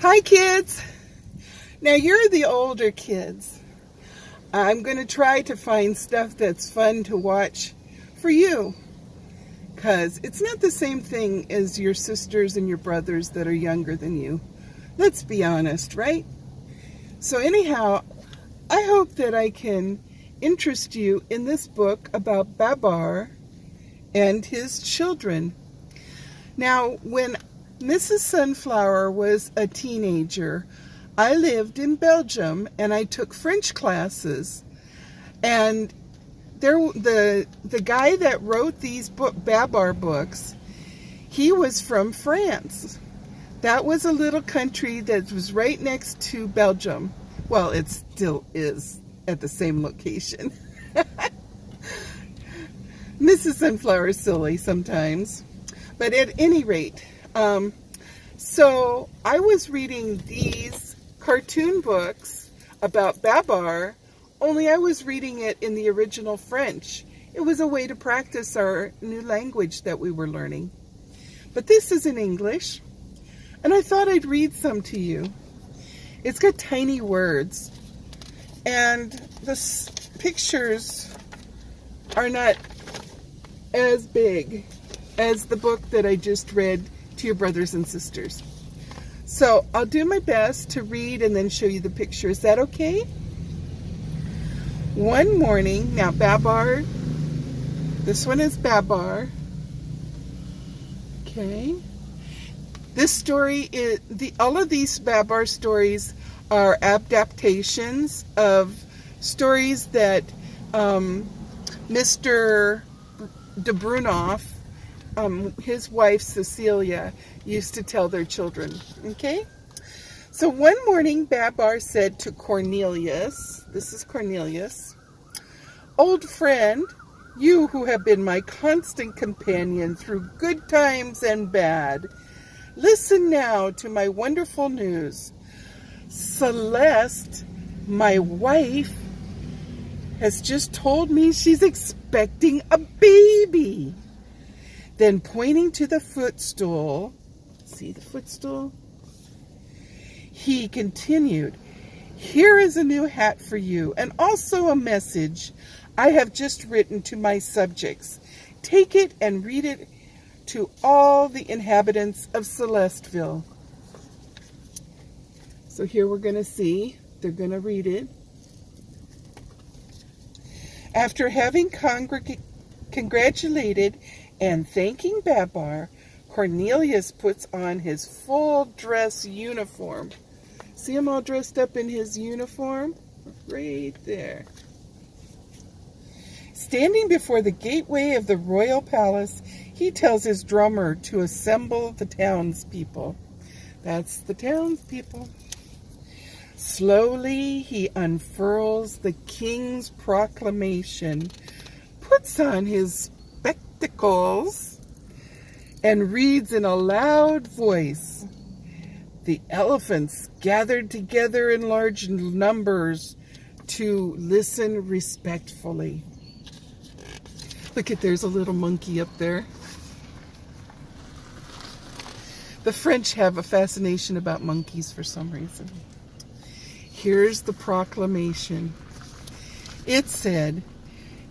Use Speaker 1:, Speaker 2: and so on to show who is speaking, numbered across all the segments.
Speaker 1: Hi kids! Now you're the older kids. I'm going to try to find stuff that's fun to watch for you. Because it's not the same thing as your sisters and your brothers that are younger than you. Let's be honest, right? So anyhow, I hope that I can interest you in this book about Babar and his children. Now, when Mrs. Sunflower was a teenager, I lived in Belgium and I took French classes. And the guy that wrote these Babar books, he was from France. That was a little country that was right next to Belgium. Well, it still is at the same location. Mrs. Sunflower is silly sometimes. But at any rate, so I was reading these cartoon books about Babar, only I was reading it in the original French. It was a way to practice our new language that we were learning. But this is in English, and I thought I'd read some to you. It's got tiny words, and the pictures are not as big as the book that I just read to your brothers and sisters. So I'll do my best to read and then show you the picture. Is that okay? One morning, now Babar, this one is Babar. Okay. This story is, all of these Babar stories are adaptations of stories that Mr. de Brunoff, his wife Cecilia, used to tell their children. Okay? So one morning Babar said to Cornelius, this is Cornelius, "Old friend, you who have been my constant companion through good times and bad, listen now to my wonderful news. Celeste, my wife, has just told me she's expecting a baby." Then pointing to the footstool, see the footstool? He continued, "Here is a new hat for you, and also a message I have just written to my subjects. Take it and read it to all the inhabitants of Celesteville." So here we're going to see, they're going to read it. After having congratulated and thanking Babar, Cornelius puts on his full dress uniform. See him all dressed up in his uniform? Right there. Standing before the gateway of the royal palace, he tells his drummer to assemble the townspeople. That's the townspeople. Slowly he unfurls the king's proclamation, puts on his spectacles, and reads in a loud voice. The elephants gathered together in large numbers to listen respectfully. Look at, there's a little monkey up there. The French have a fascination about monkeys for some reason. Here's the proclamation. It said,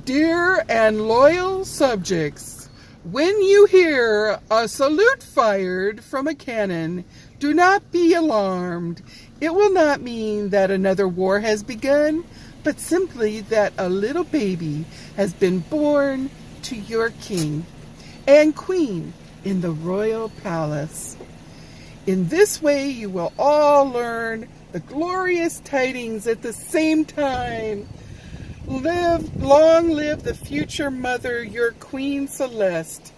Speaker 1: "Dear and loyal subjects, when you hear a salute fired from a cannon, do not be alarmed. It will not mean that another war has begun, but simply that a little baby has been born to your king and queen in the royal palace. In this way you will all learn the glorious tidings at the same time. Long live the future mother, your Queen Celeste."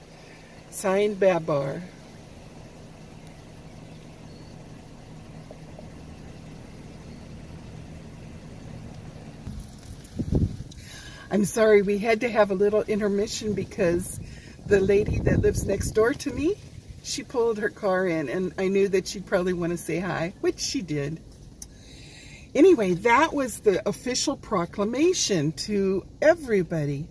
Speaker 1: Signed, Babar. I'm sorry, we had to have a little intermission because the lady that lives next door to me, she pulled her car in, and I knew that she'd probably want to say hi, which she did. Anyway, that was the official proclamation to everybody.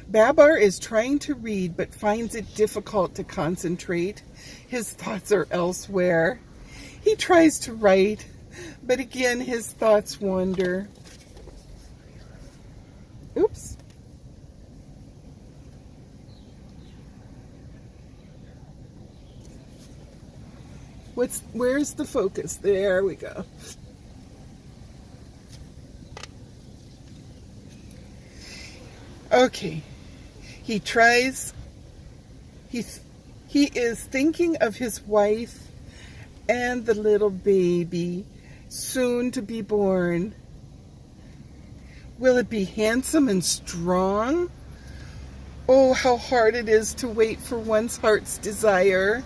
Speaker 1: Babar is trying to read but finds it difficult to concentrate. His thoughts are elsewhere. He tries to write, but again his thoughts wander. Oops. Where's the focus? There we go. Okay. He is thinking of his wife and the little baby soon to be born. Will it be handsome and strong? Oh, how hard it is to wait for one's heart's desire.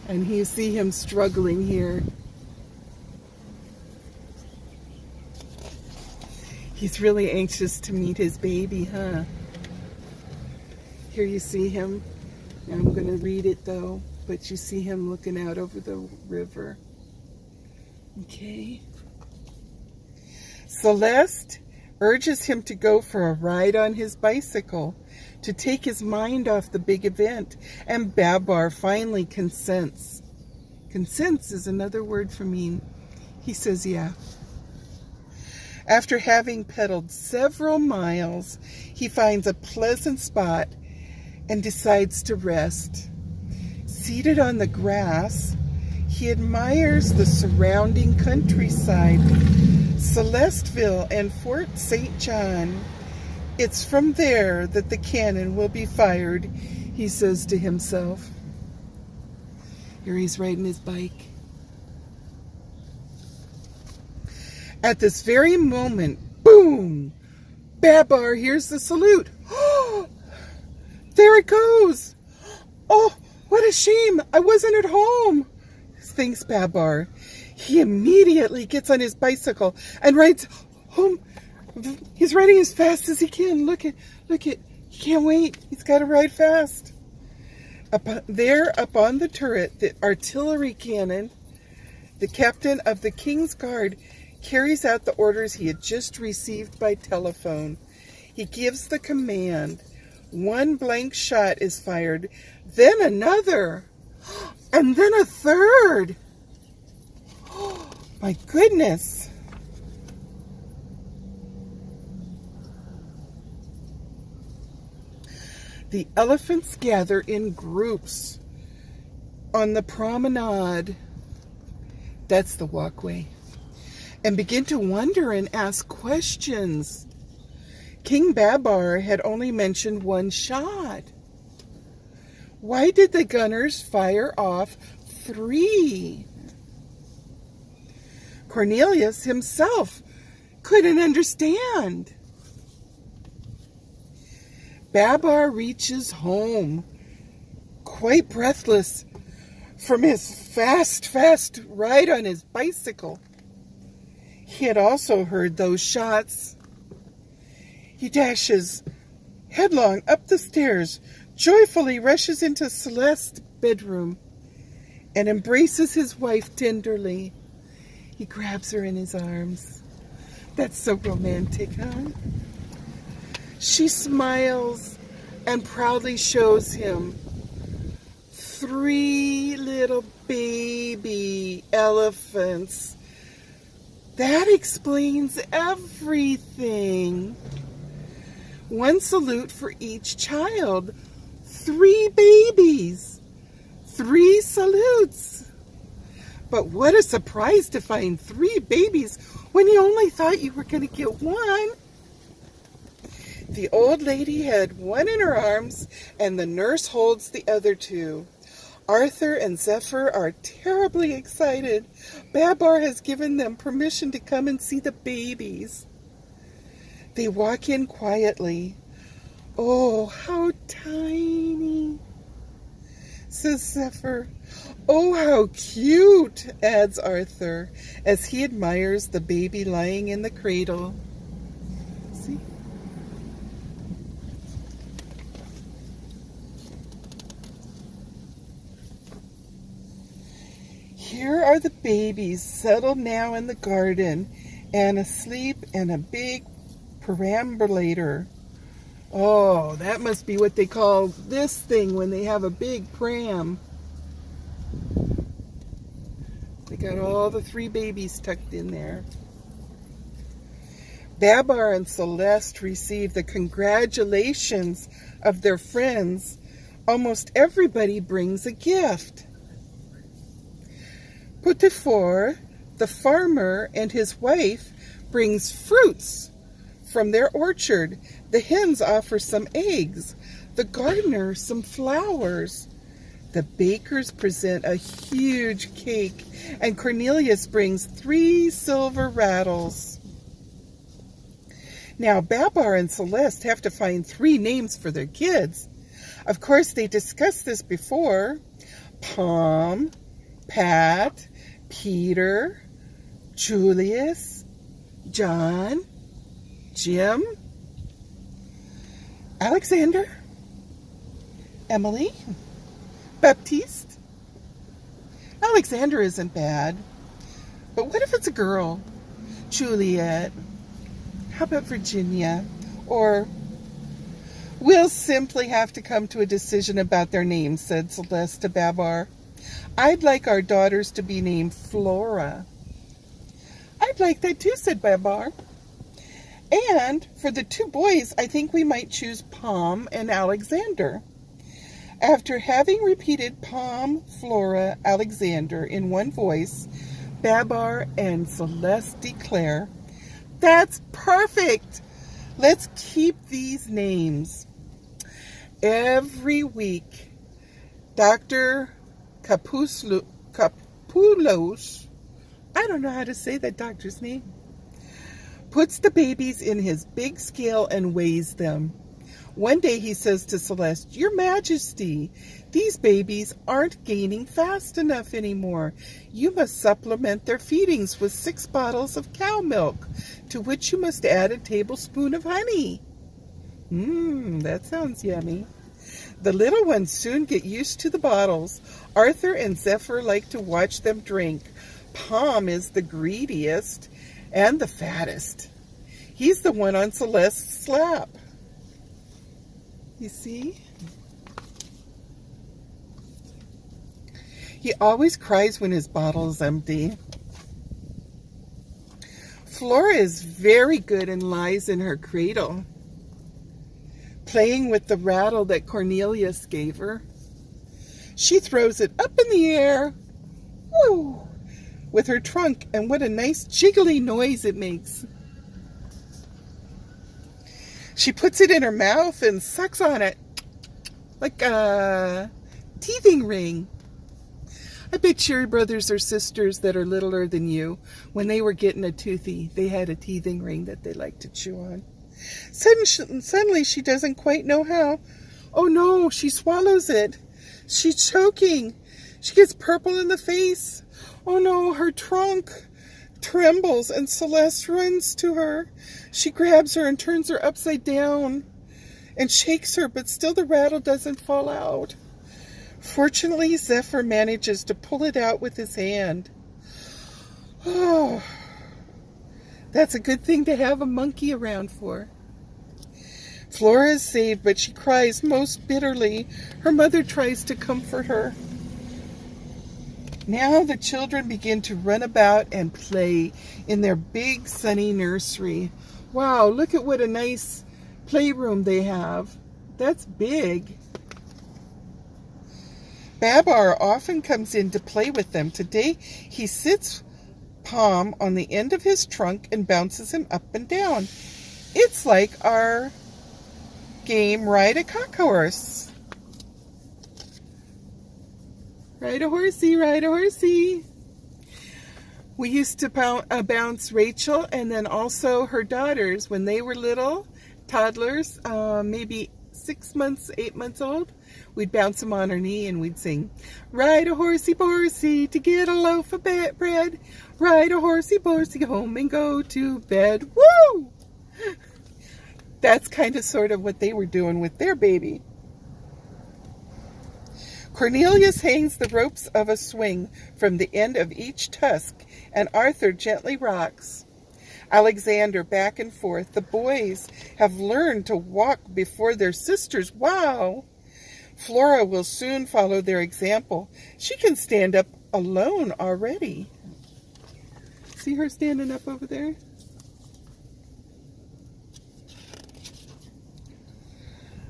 Speaker 1: And you see him struggling here. He's really anxious to meet his baby, huh? Here you see him. I'm going to read it though, but you see him looking out over the river. Okay. Celeste urges him to go for a ride on his bicycle to take his mind off the big event, and Babar finally consents. Consents is another word for mean. He says yeah. After having pedaled several miles, he finds a pleasant spot and decides to rest. Seated on the grass, he admires the surrounding countryside, Celesteville and Fort St. John. It's from there that the cannon will be fired, he says to himself. Here he's riding his bike. At this very moment, boom! Babar hears the salute. Oh, there it goes! Oh, what a shame! I wasn't at home! Thinks Babar. He immediately gets on his bicycle and rides home. He's riding as fast as he can. Look at, he can't wait. He's got to ride fast. Up on the turret, the artillery cannon, the captain of the King's Guard carries out the orders he had just received by telephone. He gives the command. One blank shot is fired, then another, and then a third. Oh, my goodness. The elephants gather in groups on the promenade, that's the walkway, and begin to wonder and ask questions. King Babar had only mentioned one shot. Why did the gunners fire off 3? Cornelius himself couldn't understand. Babar reaches home, quite breathless from his fast ride on his bicycle. He had also heard those shots. He dashes headlong up the stairs, joyfully rushes into Celeste's bedroom, and embraces his wife tenderly. He grabs her in his arms. That's so romantic, huh? She smiles and proudly shows him 3 little baby elephants. That explains everything. 1 salute for each child. 3 babies. 3 salutes. But what a surprise to find 3 babies when you only thought you were going to get 1. The old lady had 1 in her arms, and the nurse holds the other 2. Arthur and Zephyr are terribly excited. Babar has given them permission to come and see the babies. They walk in quietly. Oh, how tiny, says Zephyr. Oh, how cute, adds Arthur, as he admires the baby lying in the cradle. See? Here are the babies settled now in the garden and asleep in a big perambulator. Oh, that must be what they call this thing when they have a big pram. Got all the 3 babies tucked in there. Babar and Celeste receive the congratulations of their friends. Almost everybody brings a gift. Potiphar, the farmer, and his wife brings fruits from their orchard. The hens offer some eggs. The gardener some flowers. The bakers present a huge cake, and Cornelius brings 3 silver rattles. Now, Babar and Celeste have to find 3 names for their kids. Of course, they discussed this before. Palm, Pat, Peter, Julius, John, Jim, Alexander, Emily, Baptiste. Alexander isn't bad. But what if it's a girl? Juliet. How about Virginia? Or, we'll simply have to come to a decision about their names, said Celeste to Babar. I'd like our daughters to be named Flora. I'd like that too, said Babar. And for the 2 boys, I think we might choose Palm and Alexander. After having repeated Palm, Flora, Alexander in one voice, Babar and Celeste declare, that's perfect! Let's keep these names. Every week, Dr. Capoulos, I don't know how to say that doctor's name, puts the babies in his big scale and weighs them. One day he says to Celeste, Your Majesty, these babies aren't gaining fast enough anymore. You must supplement their feedings with 6 bottles of cow milk, to which you must add a tablespoon of honey. That sounds yummy. The little ones soon get used to the bottles. Arthur and Zephyr like to watch them drink. Palm is the greediest and the fattest. He's the one on Celeste's lap. You see? He always cries when his bottle is empty. Flora is very good and lies in her cradle, playing with the rattle that Cornelius gave her. She throws it up in the air, woo, with her trunk, and what a nice jiggly noise it makes. She puts it in her mouth and sucks on it like a teething ring. I bet your brothers or sisters that are littler than you, when they were getting a toothy, they had a teething ring that they liked to chew on. Suddenly she doesn't quite know how. Oh no, she swallows it. She's choking. She gets purple in the face. Oh no, her trunk trembles and Celeste runs to her. She grabs her and turns her upside down and shakes her, but still the rattle doesn't fall out. Fortunately, Zephyr manages to pull it out with his hand. Oh, that's a good thing to have a monkey around for. Flora is saved, but she cries most bitterly. Her mother tries to comfort her. Now the children begin to run about and play in their big sunny nursery. Wow, look at what a nice playroom they have. That's big. Babar often comes in to play with them. Today he sits Palm on the end of his trunk and bounces him up and down. It's like our game, Ride a Cock Horse. Ride a horsey, ride a horsey. We used to bounce Rachel and then also her daughters when they were little, toddlers, maybe 6 months, 8 months old. We'd bounce them on her knee and we'd sing, Ride a horsey, horsey, to get a loaf of bread. Ride a horsey, horsey, home and go to bed. Woo! That's kind of sort of what they were doing with their baby. Cornelius hangs the ropes of a swing from the end of each tusk, and Arthur gently rocks Alexander back and forth. The boys have learned to walk before their sisters. Wow! Flora will soon follow their example. She can stand up alone already. See her standing up over there?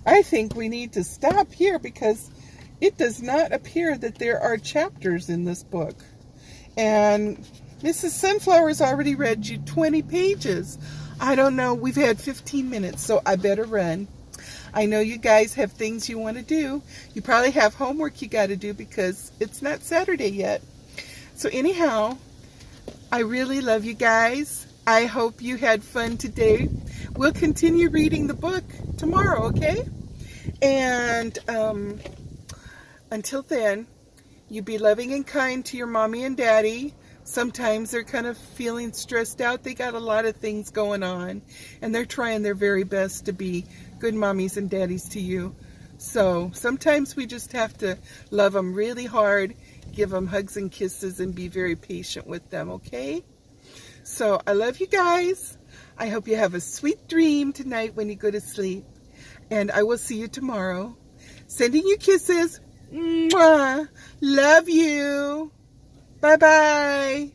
Speaker 1: I think we need to stop here because it does not appear that there are chapters in this book. And Mrs. Sunflower's already read you 20 pages. I don't know. We've had 15 minutes, so I better run. I know you guys have things you want to do. You probably have homework you got to do because it's not Saturday yet. So anyhow, I really love you guys. I hope you had fun today. We'll continue reading the book tomorrow, okay? And until then, you be loving and kind to your mommy and daddy. Sometimes they're kind of feeling stressed out. They got a lot of things going on, and they're trying their very best to be good mommies and daddies to you. So sometimes we just have to love them really hard, give them hugs and kisses, and be very patient with them, okay? So I love you guys. I hope you have a sweet dream tonight when you go to sleep. And I will see you tomorrow. Sending you kisses. Mwah. Love you. Bye-bye.